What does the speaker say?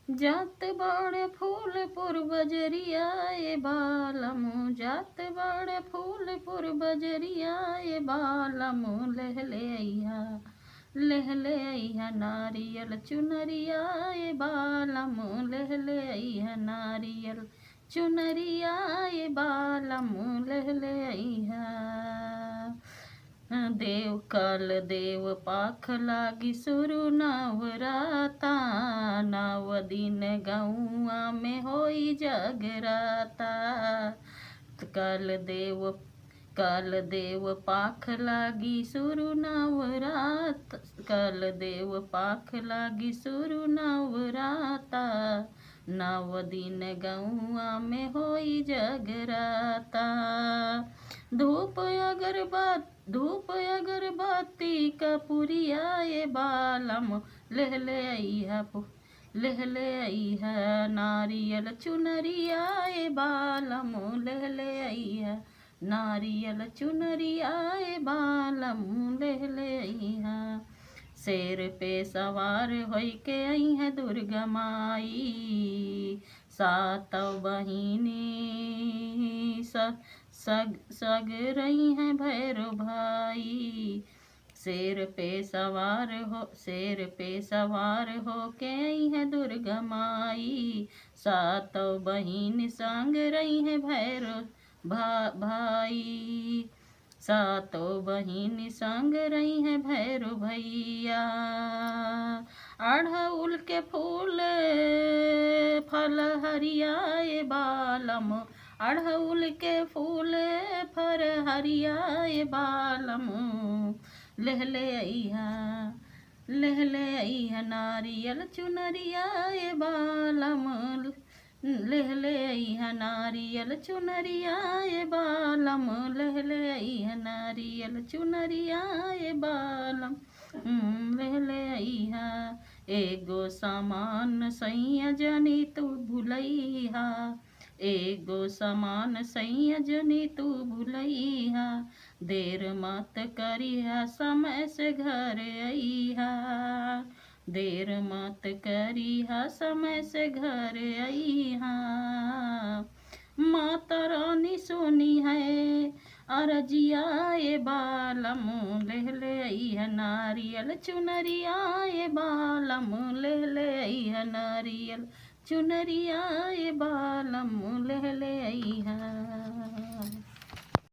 जात बाड़े फूलपुर बजरिया ए बालमु, जात बाड़े फूलपुर बजरिया ए बालमु, लहले अइहा, लहले अइहा नारियल चुनरिया ए बालमु, लहले अइहा नारियल चुनरिया ए बालमु, लहले अइहा। देव काल देव पाख लागी सुरु नवराता, नव दिन गौआ में होई जगराता। काल देव पाख लागी सुरु नवरात, काल देव पाख लागी सुरु नवराता, नव दिन गौआ में होई जगराता। धूप अगरबत्ती कपूरिया ए बालम, लहले अइहा, लहले अइहा नारियल चुनरिया ए बालम, लहले अइहा नारियल चुनरिया ए बालम, लहले अइहा। शेर पे सवार होई के अइहा दुर्गा माई, सातों बहिनी सग रही हैं भैरव भाई। शेर पे सवार हो के आई है दुर्गा माई, सातों बहिन संग रही हैं भैरव भाई, सातों बहिन संग रही हैं भैरव भैया। अड़हुल के फूल फल हरिया ए बालम, अड़हुल के फूल फर हरिया ए बालम, लहले अइहा, लहले अइहा नारियल चुनरिया ए बालम, लहले अइहा नारियल चुनरिया ए बालम, लहले अइहा नारियल चुनरिया ए बालम, लहले अइहा। एगो सामान सैया जनी तू भुलैहा, एगो समान सैया जनी तू भुलैहा, देर मत करिहा समय से घर अइहा, देर मत करिहा समय से घर अइहा। माता रानी सुनी है अरजिया ए बालम, लहले अइहा नारियल चुनरिया ए बालम, लहले अइहा नारियल चुनरिया ए बालम, लहले अइहा।